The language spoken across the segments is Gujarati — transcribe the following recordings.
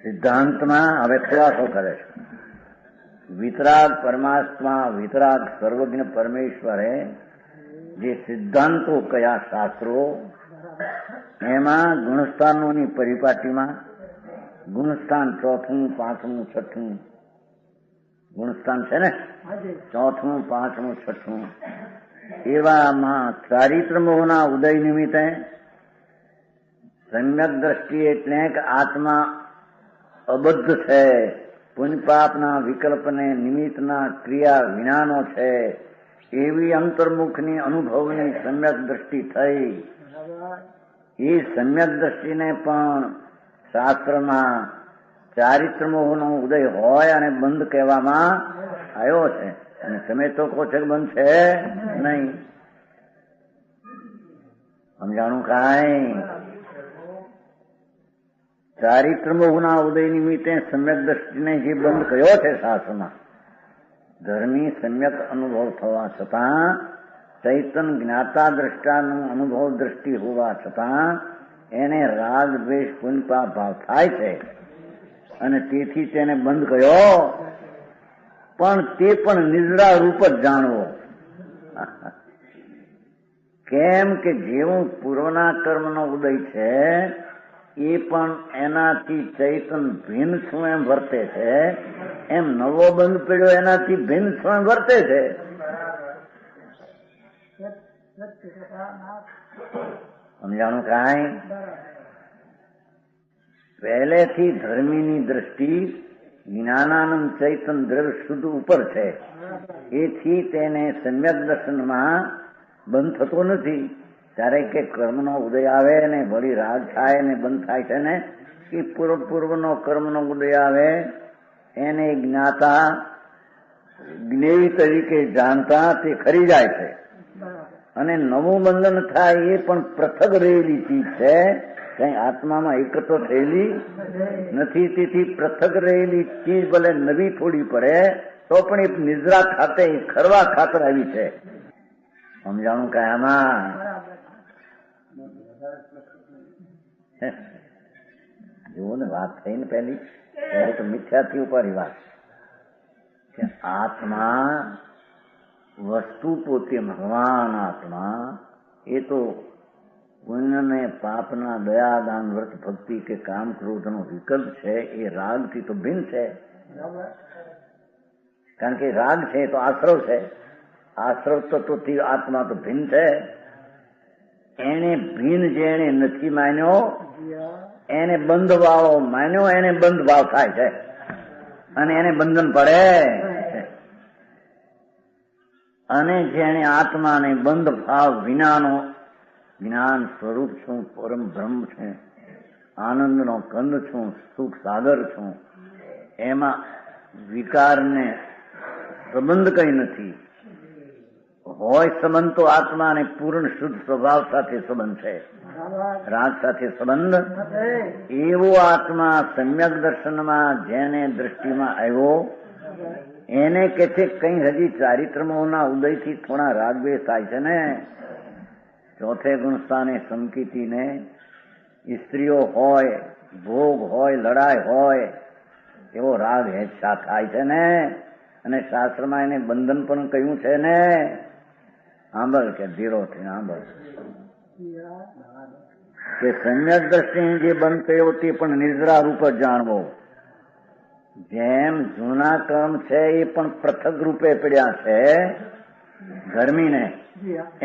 સિદ્ધાંતમાં હવે ખુલાસો કરે છે. વિતરાગ પરમાત્મા, વિતરાગ સર્વજ્ઞ પરમેશ્વરે જે સિદ્ધાંતો કયા શાસ્ત્રો, એમાં ગુણસ્થાનોની પરિપાટીમાં ગુણસ્થાન 4થું, 5મું, 6થું ગુણસ્થાન છે ને, 4થું, 5મું, 6થું, એવામાં ચારિત્ર મોહના ઉદય નિમિત્તે સમ્યક દ્રષ્ટિ એટલે કે આત્મા અબદ્ધ છે, પુણ્ય પાપના વિકલ્પને નિમિત્તના ક્રિયા વિનાનો છે, એવી અંતર્મુખની અનુભવની સમ્યક દ્રષ્ટિ થઈ. એ સમ્યક દ્રષ્ટિને પણ શાસ્ત્રમાં ચારિત્ર મોહનો ઉદય હોય અને બંધ કહેવામાં આવ્યો છે. અને તમે તો કહો છો કે બંધ છે નહીં. સમજાણું કાંઈ? ચારિત્ર મોહના ઉદય નિમિત્તે સમ્યક દ્રષ્ટિને જે બંધ કર્યો છે શાસ્ત્રમાં, ધર્મી સમ્યક અનુભવ થવા છતાં, ચૈતન જ્ઞાતા દ્રષ્ટાનું અનુભવ દ્રષ્ટિ હોવા છતાં એને રાગ દ્વેષ પુણ્ય ભાવ થાય છે અને તેથી તેને બંધ કર્યો. પણ તે પણ નિદ્રા રૂપ જ જાણવો. કેમ કે જેવું પૂર્વના કર્મનો ઉદય છે એ પણ એનાથી ચૈતન ભિન્ન છું એમ વર્તે છે, એમ નવો બંધ પડ્યો એનાથી ભિન્ન છું એમ વર્તે છે. સમજાણું કાંઈ? પહેલેથી ધર્મીની દ્રષ્ટિ જ્ઞાનાનંદ ચૈતન દ્રવ્ય શુદ્ધ ઉપર છે, એથી તેને સમ્યક દર્શનમાં બંધ થતો નથી. ત્યારે કે કર્મનો ઉદય આવે ને વળી રાગ થાય ને બંધ થાય છે ને, એ પૂર્વનો કર્મનો ઉદય આવે એને જ્ઞાતા જ્ઞેય તરીકે જાણતા તે ખરી જાય છે. અને નવું બંધન થાય એ પણ પૃથક રહેલી ચીજ છે, કઈ આત્મામાં એકત્ર થયેલી નથી. તેથી પૃથક રહેલી ચીજ ભલે નવી થોડી પડે તો પણ એ નિદ્રા ખાતે ખરવા ખાતર આવી છે. સમજાણું કયામાં? જુઓ ને, વાત થઈ ને પહેલી, ત્યારે તો મિથ્યાથી ઉપર વાત કે આત્મા વસ્તુ પોતે ભગવાન આત્મા એ તો પુણ્ય ને પાપના દયા દાન વ્રત ભક્તિ કે કામ ક્રોધનો વિકલ્પ છે. એ રાગથી તો ભિન્ન છે, કારણ કે રાગ છે તો આશ્રવ છે, આશ્રવ તત્વથી આત્મા તો ભિન્ન છે. એને ભિન્ન જેને નથી માન્યો એને બંધ વાળો માન્યો, એને બંધ ભાવ થાય છે અને એને બંધન પડે. અને જેને આત્માને બંધ ભાવ વિનાનો જ્ઞાન સ્વરૂપ છું, પરમ બ્રહ્મ છું, આનંદનો કંદ છું, સુખ સાગર છું, એમાં વિકારને સંબંધ કઈ નથી. હોય સંબંધ તો આત્માને પૂર્ણ શુદ્ધ સ્વભાવ સાથે સંબંધ છે, રાગ સાથે સંબંધ. એવો આત્મા સમ્યક દર્શનમાં જેને દ્રષ્ટિમાં આવ્યો એને કે છે કઈ હજી ચારિત્રમોના ઉદયથી થોડા રાગદ્વેષ થાય છે ને. ચોથે ગુણસ્થાને સંકિતીને સ્ત્રીઓ હોય, ભોગ હોય, લડાઈ હોય એવો રાગ હેચ્છા થાય છે ને. અને શાસ્ત્રમાં એને બંધન પણ કહ્યું છે ને. આંબળ કે ધીરોથી આંબળ કે સમ્યક દ્રષ્ટિ જે બંધ કર્યો તે પણ નિદ્રા રૂપ જ જાણવો. જેમ જૂના કર્મ છે એ પણ પૃથક રૂપે પડ્યા છે ધર્મીને,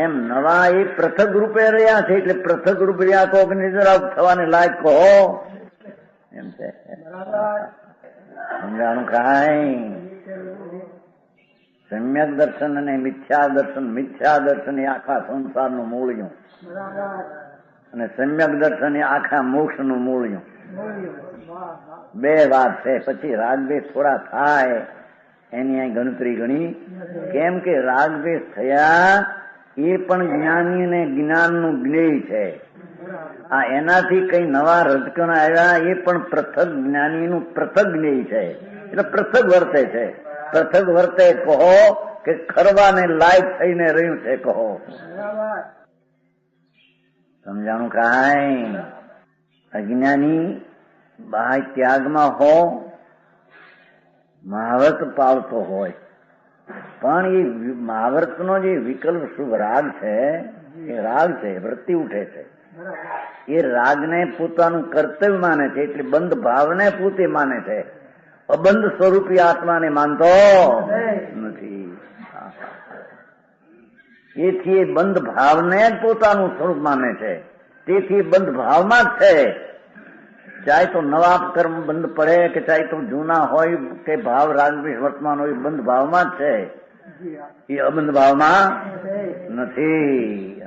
એમ નવા એ પૃથક રૂપે રહ્યા છે. એટલે પૃથક રૂપ રહ્યા કહો કે નિદ્રા થવાને લાયક કહો એમ છે. સમજાણું કાંઈ? સમ્યક દર્શન અને મિથ્યા દર્શન. મિથ્યા દર્શન એ આખા સંસારનું મૂળિયું અને સમ્યક દર્શન એ આખા મોક્ષનું મૂળિયું. બે વાત છે. પછી રાગદ્વેષ થોડા થાય એની અહીં ગણતરી ગણી. કેમ કે રાગદ્વેષ થયા એ પણ જ્ઞાની ને જ્ઞાનનું જ્ઞેય છે. આ એનાથી કઈ નવા રજકણ આવ્યા એ પણ પૃથક જ્ઞાનીનું પૃથક જ્ઞેય છે. એટલે પૃથક વર્તે છે. પૃથક વર્તે કહો કે ખરવાને લાયક થઈને રહ્યું છે કહો. સમજાણું કાંઈ? અજ્ઞાની બાહ્ય ત્યાગમાં હો, મહાવ્રત પાળતો હોય, પણ એ મહાવ્રતનો જે વિકલ્પ શુભ રાગ છે, એ રાગ છે, વૃત્તિ ઉઠે છે. એ રાગને પોતાનું કર્તવ્ય માને છે, એટલે બંધ ભાવને પોતે માને છે, અબંધ સ્વરૂપી આત્માને માનતો નથી. એથી એ બંધ ભાવને જ પોતાનું સ્વરૂપ માને છે. તેથી બંધ ભાવમાં જ છે. ચાહે તો નવા કર્મ બંધ પડે કે ચાહે તો જૂના હોય કે ભાવ રાગ વર્તમાન હોય, બંધ ભાવમાં જ છે. એ અબંધ ભાવમાં નથી.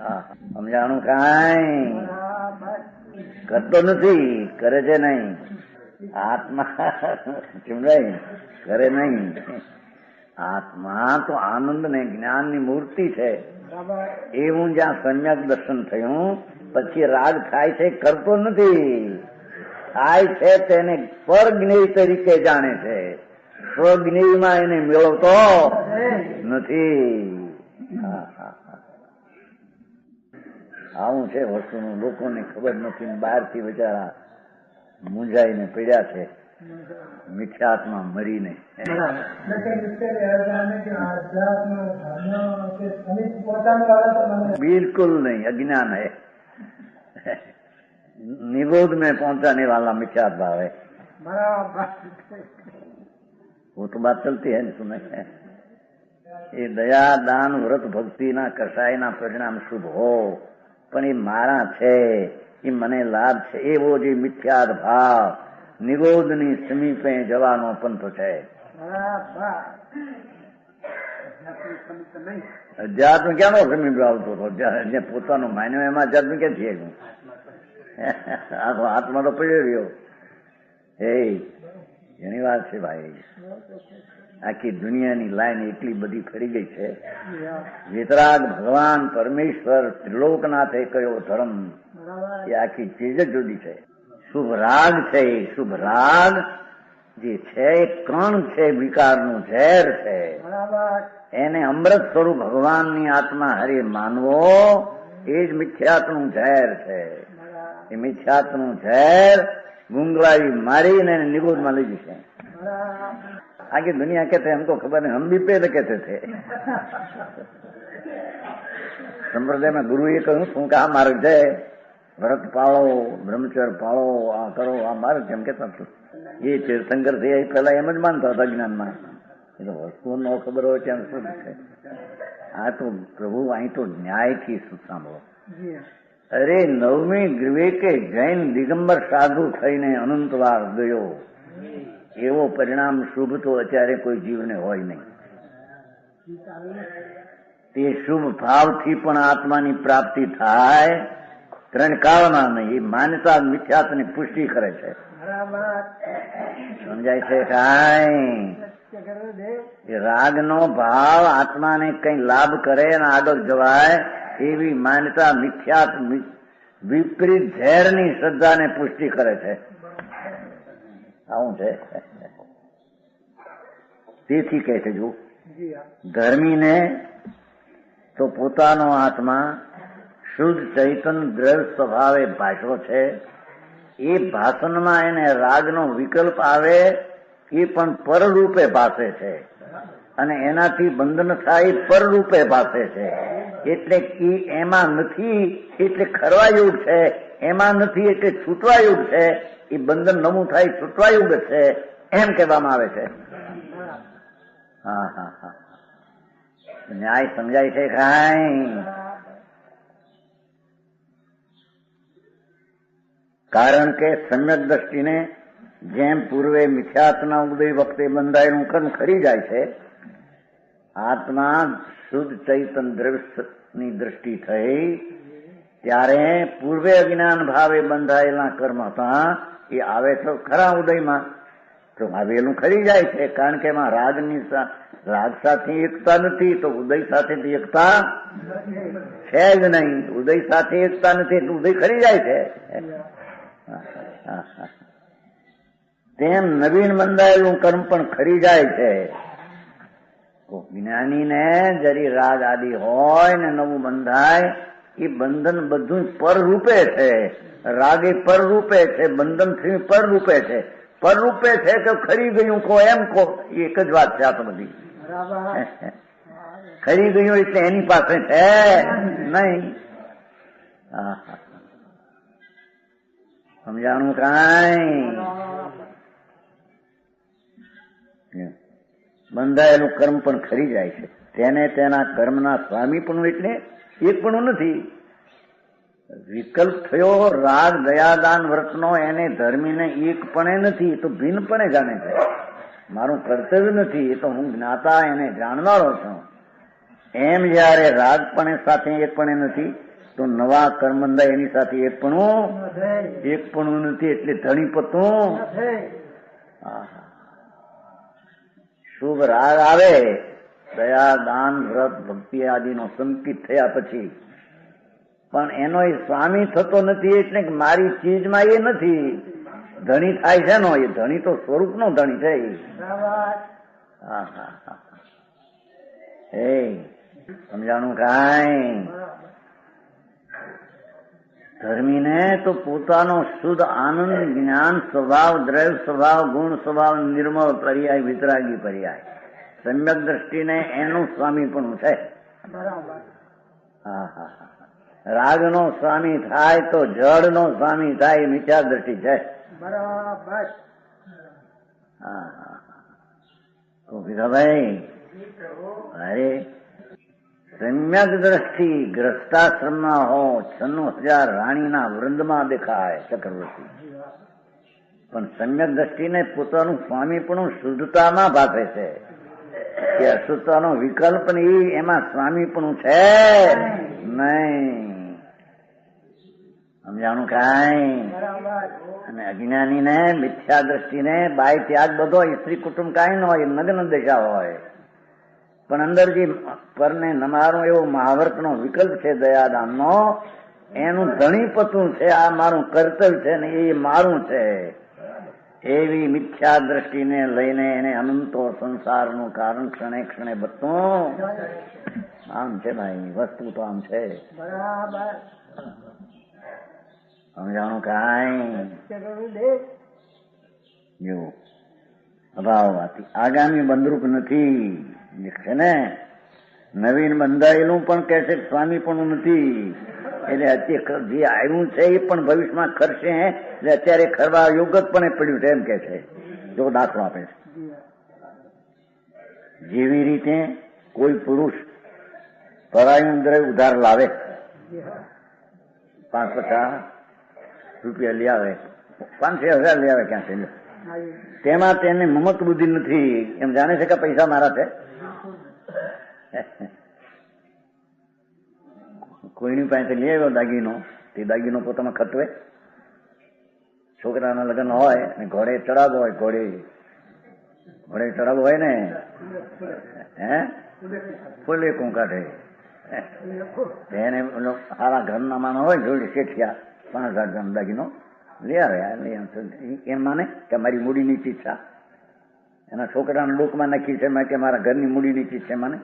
સમજાણું? કાંઈ કરતો નથી, કરે છે નહીં. આત્મા સમજાય કરે નહીં. આત્મા તો આનંદ ને જ્ઞાન ની મૂર્તિ છે. એવું જ્યાં સમ્યક દર્શન થયું પછી રાગ થાય છે, કરતો નથી. થાય છે તેને પરજ્ઞેય તરીકે જાણે છે, સ્વજ્ઞેયમાં એને મેળવતો નથી. આવું છે વસ્તુનું, લોકોને ખબર નથી. બહારથી બિચારા મૂંઝાઈને પડ્યા છે, મિથ્યાત્મા મરીને. बिल्कुल नहीं, अज्ञान है. निरोध में पहुंचाने वाला मिथ्या भाव है. वो तो बात चलती है, सुने. ये दया दान व्रत भक्ति ना कषाय ना परिणाम शुभ हो, પણ એ મારા છે, એ મને લાભ છે, એવો જે મિથ્યાદ ભાવ નિરોધની સમીપે જવાનો પંથ છે. અધ્યાત્મ ક્યાંનો સમીપ આવતો હતો? જે પોતાનો માન્યો એમાં અધ્યાત્મ ક્યાંથી આવ્યું? આખો આત્મા તો પડ્યો રહ્યો. એની વાત છે ભાઈ. આખી દુનિયાની લાઈન એટલી બધી ફરી ગઈ છે. વિતરાગ ભગવાન પરમેશ્વર ત્રિલોકનાથે કયો ધર્મ, એ આખી ચીજ જ જુદી છે. શુભ રાગ છે. શુભ રાગ જે છે એ કણ છે, વિકારનું ઝેર છે. એને અમૃત સ્વરૂપ ભગવાનની આત્મા હરે માનવો એ જ મિથ્યાત્વનું ઝેર છે. એ મિથ્યાત્વનું ઝેર ગુંગળાવી મારીને નિગોદમાં લઈ જશે. आगे दुनिया कहते हैं हमको खबर नहीं, हम भी पहले कहते थे. संप्रदाय में गुरु ये कहूं તું કે આ માર્ગ છે, વ્રત પાળો, બ્રહ્મચર્ય પાળો, આ કરો, આ માર્ગ છે એમ કેતા હતું. એ તીર્થંકર છે એ પેલા એમ જ માનતા હતા જ્ઞાનમાં. એ તો વસ્તુ ન ખબર હોય ત્યાં શું છે. આ તો પ્રભુ અહીં તો ન્યાયથી સાંભળો. અરે 9મી વિવેકે જૈન દિગંબર સાધુ થઈને અનંતવાર ગયો. એવો પરિણામ શુભ તો અત્યારે કોઈ જીવને હોય નહીં. તે શુભ ભાવથી પણ આત્માની પ્રાપ્તિ થાય, ત્રણ કાળમાં નહીં. એ માન્યતા મિથ્યાત્વની પુષ્ટિ કરે છે. સમજાય છે? કાંઈ એ રાગનો ભાવ આત્માને કઈ લાભ કરે અને આગળ જવાય એવી માન્યતા મિથ્યાત્વ વિપરીત ઝેરની શ્રદ્ધાને પુષ્ટિ કરે છે. આવું છે. તેથી કહે છે, જો ધર્મીને તો પોતાનો આત્મા શુદ્ધ ચૈતન્ય દ્રવ્ય સ્વભાવે ભાષો છે. એ ભાષણમાં એને રાગનો વિકલ્પ આવે એ પણ પરરૂપે ભાષે છે, અને એનાથી બંધન થાય પરરૂપે ભાષે છે. એટલે કે એમાં નથી એટલે ખરવા યોગ છે, એમાં નથી એટલે છૂટવા યોગ છે. એ બંધન નમું થાય છૂટવા યોગ છે એમ કહેવામાં આવે છે. હા હા હા, ન્યાય સમજાય છે? કાંઈ કારણ કે સમ્યક દ્રષ્ટિને જેમ પૂર્વે મિથ્યાત્વના ઉદય વખતે બંધાયેલું કર્મ ખરી જાય છે, આત્મા શુદ્ધ ચૈતન્ય દ્રવ્યની દ્રષ્ટિ થઈ ત્યારે પૂર્વે અજ્ઞાન ભાવે બંધાયેલા કર્મ હતા એ આવે તો ખરા ઉદયમાં તો આવેલું ખરી જાય છે. કારણ કે એમાં રાગ સાથે એકતા નથી તો ઉદય સાથે એકતા છે જ નહીં. ઉદય સાથે એકતા નથી એટલે ઉદય ખરી જાય છે. તેમ નવીન બંધાયેલું કર્મ પણ ખરી જાય છે. જ્ઞાનીને જરી રાગ આદિ હોય ને નવું બંધાય એ બંધન બધું પર રૂપે છે. રાગ એ પર રૂપે છે, બંધન થી પર રૂપે છે. પર રૂપે છે કે ખરી ગયું કહો એમ કહો, એક જ વાત છે આ તો બધી. ખરી ગયું એટલે એની પાસે છે નહીં. સમજાણું કાંઈ? બંધાયેલું કર્મ પણ ખરી જાય છે. તેને તેના કર્મના સ્વામી પણ એટલે એક પણ નથી. વિકલ્પ થયો રાગ દયાદાન વ્રતનો, એને ધર્મીને એકપણે નથી, તો ભિન્નપણે જાણે છે. મારું કર્તવ્ય નથી, એ તો હું જ્ઞાતા એને જાણનારો છું. એમ જયારે રાગપણે સાથે એકપણે નથી, તો નવા કર્મ બંધાય એની સાથે એકપણું નથી. એટલે ધણીપતું શુભ રાગ આવે, દયા દાન વ્રત ભક્તિ આદિનો સંકિત થયા પછી પણ એનો એ સ્વામી થતો નથી. એટલે કે મારી ચીજમાં એ નથી. ધણી થાય છે નો, એ ધણી તો સ્વરૂપનો ધણી છે. એ સમજાણું કાંઈ? ધર્મીને તો પોતાનો શુદ્ધ આનંદ, જ્ઞાન સ્વભાવ, દ્રવ્ય સ્વભાવ, ગુણ સ્વભાવ, નિર્મળ પર્યાય, વિતરાગી પર્યાય, સમ્યક દ્રષ્ટિને એનું સ્વામી પણ છે. રાગનો સ્વામી થાય તો જળનો સ્વામી થાય, મિથ્યા દ્રષ્ટિ છે. બરાબર. તો ભાઈ અરે સમ્યક દ્રષ્ટિ ગ્રસ્તાશ્રમમાં હો, 96,000 રાણીના વૃંદમાં દેખાય ચક્રવર્તી, પણ સમ્યક દ્રષ્ટિને પોતાનું સ્વામી પણ શુદ્ધતામાં ભાષે છે કે અશુદ્ધતાનો વિકલ્પ નહીં, એમાં સ્વામી પણ છે નહીં. સમજાણું કાંઈ? અને અજ્ઞાનીને મિથ્યા દ્રષ્ટિને બાય ત્યાગ બધો, સ્ત્રી કુટુંબ કાંઈ ન હોય, નગ્ન દશા હોય, પણ અંદર જે પરને નમારો એવો મહાવર્તનો વિકલ્પ છે દયાદાનનો, એનું ધણીપતું છે. આ મારું કર્તવ્ય છે ને એ મારું છે, એવી મિથ્યા દ્રષ્ટિને લઈને એને અનંતો સંસારનું કારણ ક્ષણે ક્ષણે બધું આમ છે ભાઈ, વસ્તુ તો આમ છે. બરાબર. સમજાણું કાંઈ? જો અભાવવાથી આગામી બંધરૂપ નથી છે ને. નવીન બંધાયેલું પણ કે છે સ્વામી પણ નથી. એટલે અત્યારે જે આવ્યું છે એ પણ ભવિષ્યમાં ખરશે, એટલે અત્યારે ખરવા યોગ જ પણ પડ્યું છે એમ કે છે. જો દાખલો આપે છે, જેવી રીતે કોઈ પુરુષ પરાયું દ્રવ્ય ઉધાર લાવે, 550 રૂપિયા લઈ આવે, 5,000 લઈ આવે ક્યાં છે, તેમાં તેને મમત બુદ્ધિ નથી. એમ જાણે છે કે પૈસા મારા છે. કોઈની પાસે લઈ આવ્યો દાગીનો, તે દાગીનો પોતામાં ખતવે. છોકરાના લગ્ન હોય અને ઘોડે ચડાવો હોય, ઘોડે ચડાવો હોય ને, ફૂલે કુંકાઠે એને સારા ઘરના માનો હોય, જોડે શેઠિયા 5,000 ગ્રામ દાગીનો લઈ આવે. એમ માને કે મારી મૂડીની ચીજ છે, એના છોકરાના ડોકમાં નાખી છે કે મારા ઘરની મૂડીની ચીજ છે. મને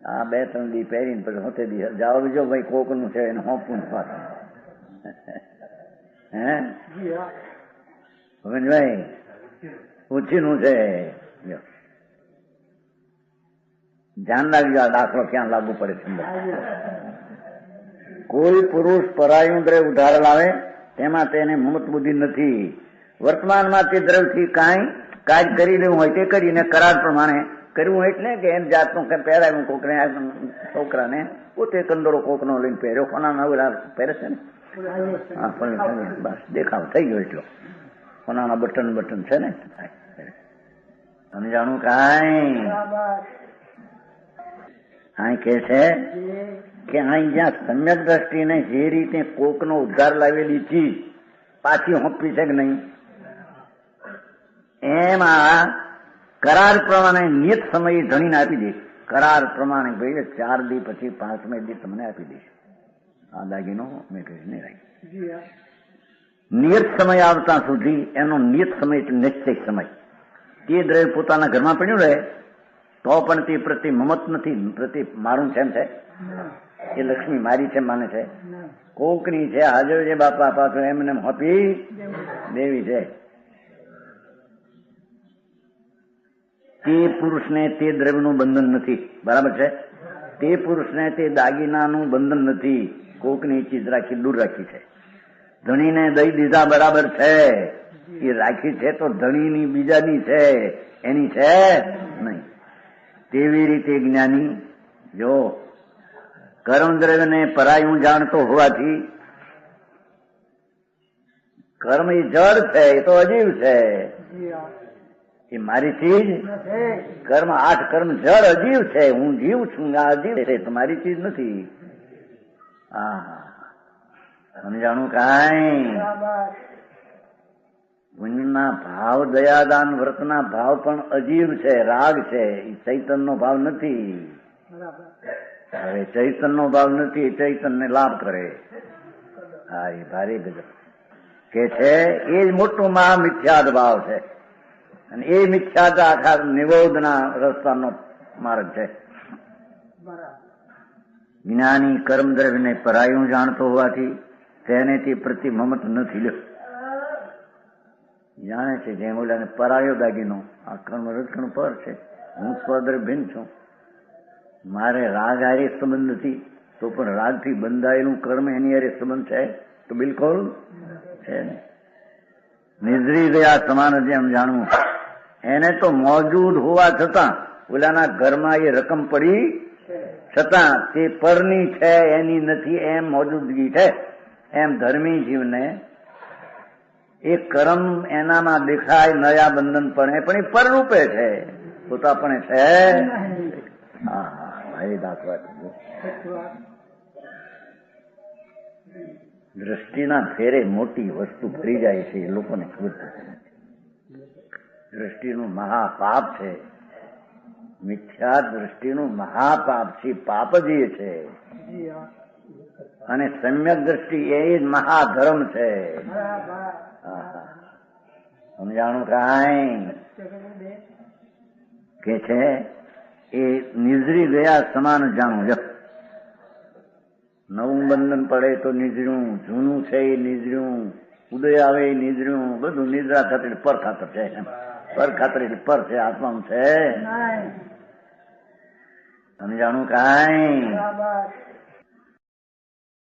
આ 2-3 દી પહેરીને પછી હોતે દી જાઓ બીજો ભાઈ કોકનું છે એને હોપું પાછું. ભાઈ ઉછીનું છે. ધ્યાન રાખજો, આ દાખલો ક્યાં લાગુ પડે છે. કોઈ પુરુષ પરાયું દ્રવ્ય ઉધાર લાવે, તેમાં તેને મમત બુદ્ધિ નથી. વર્તમાનમાં તે દ્રવ્યથી કાંઈ કાર્ય કરી લેવું હોય તે કરીને કરાર પ્રમાણે કરવું, એટલે કે એમ જાતનું પહેરાવ્યું કોકને, છોકરાને પોતે કંદોરો કોકનો લઈને પહેર્યો, કોના નવરા પહેરે છે ને, બસ દેખાવ થઈ ગયો એટલો, કોનાના બટન છે ને. સમજાણું કાંઈ? અહીં કે છે કે અહીં જ્યાં સમ્યક દ્રષ્ટિને જે રીતે કોકનો ઉદ્ધાર લાવેલી ચીજ પાછી હોંપી છે કે નહીં, એમાં કરાર પ્રમાણે નિયત સમયે ધણીને આપી દે. કરાર પ્રમાણે ભાઈ 4 દી પછી 5મે દી તમને આપી દઈશ આ દાગીનો, મેં કહીશ નહીં રાખી. નિયત સમય આવતા સુધી એનો નિયત સમય એટલે નિશ્ચિત સમય, તે દ્રવ્ય પોતાના ઘરમાં પડ્યું રહે તો પણ તે પ્રતિ મમત નથી, પ્રતિ મારું છે એમ છે. એ લક્ષ્મી મારી છે માને છે? કોકની છે, હાજર છે બાપા પાછો એમને હોપી દેવી છે. તે પુરુષને તે દ્રવ્યનું બંધન નથી, બરાબર છે? તે પુરુષને તે દાગીનાનું બંધન નથી. કોકની ચીજ રાખી દૂર રાખી છે. ધણીને દઈ દીધા બરાબર છે, એ રાખી છે તો ધણીની બીજાની છે, એની છે નહીં. તેવી રીતે જ્ઞાની જો કર્મ દ્રવ્યને પરાયું જાણતો હોવાથી, કર્મ એ જડ છે, એ તો અજીવ છે, એ મારી ચીજ. કર્મ 8 કર્મ જડ અજીવ છે, હું જીવ છું, આ અજીવ છે, તમારી ચીજ નથી. સમજાણું કાંઈ? પુણ્યના ભાવ, દયાદાન વ્રતના ભાવ પણ અજીવ છે, રાગ છે, એ ચૈતનનો ભાવ નથી. હવે ચૈતનનો ભાવ નથી, ચૈતનને લાભ કરે. હા, એ ભારે ગજબ કે છે. એ જ મોટું મહામિથ્યાદ ભાવ છે, અને એ મિથ્યાદ આખા નિરોધના રસ્તાનો માર્ગ છે. જ્ઞાની કર્મ દ્રવ્યને પરાયું જાણતો હોવાથી તેનેથી પ્રતિ મમત નથી લ્યો. જાણે છે જેમ ઓલાને પરાયો દાગીનો, આ કર્મ રજકણ પર છે, હું સ્વદ્રવ્ય ભિન્ન છું, મારે રાગ હારે સંબંધ નથી, તો પણ રાગથી બંધાયેલું કર્મ એની હારે સંબંધ છે તો બિલકુલ છે નહીં. નિદ્રી ગયા સમાન જેમ જાણવું, એને તો મોજૂદ હોવા છતાં ઓલાના ઘરમાં એ રકમ પડી છતાં તે પરની છે, એની નથી, એમ મોજૂદગી છે. એમ ધર્મી જીવને એ કર્મ એનામાં દેખાય નયા બંધન પણ એ પરરૂપે છે, પોતાપણે છે. હા ભાઈ દાખવા દ્રષ્ટિના ફેરે મોટી વસ્તુ ફરી જાય છે, એ લોકોને ખબર નથી. દ્રષ્ટિનું મહાપાપ છે, મિથ્યા દ્રષ્ટિનું મહાપાપ છે, પાપ જ એ છે. અને સમ્યક દ્રષ્ટિ એ જ મહાધર્મ છે. સમજાણું કાંઈ? કે છે એ નિઝરી ગયા સમાન જાણવું. નવું બંધન પડે તો નિઝર્યું, જૂનું છે એ નિઝર્યું, ઉદય આવે એ નિઝર્યું, બધું નિદ્રા ખાતર પર ખાતર છે. પર ખાતર એટલે પર છે, આત્માનું છે. સમજાણું કાંઈ?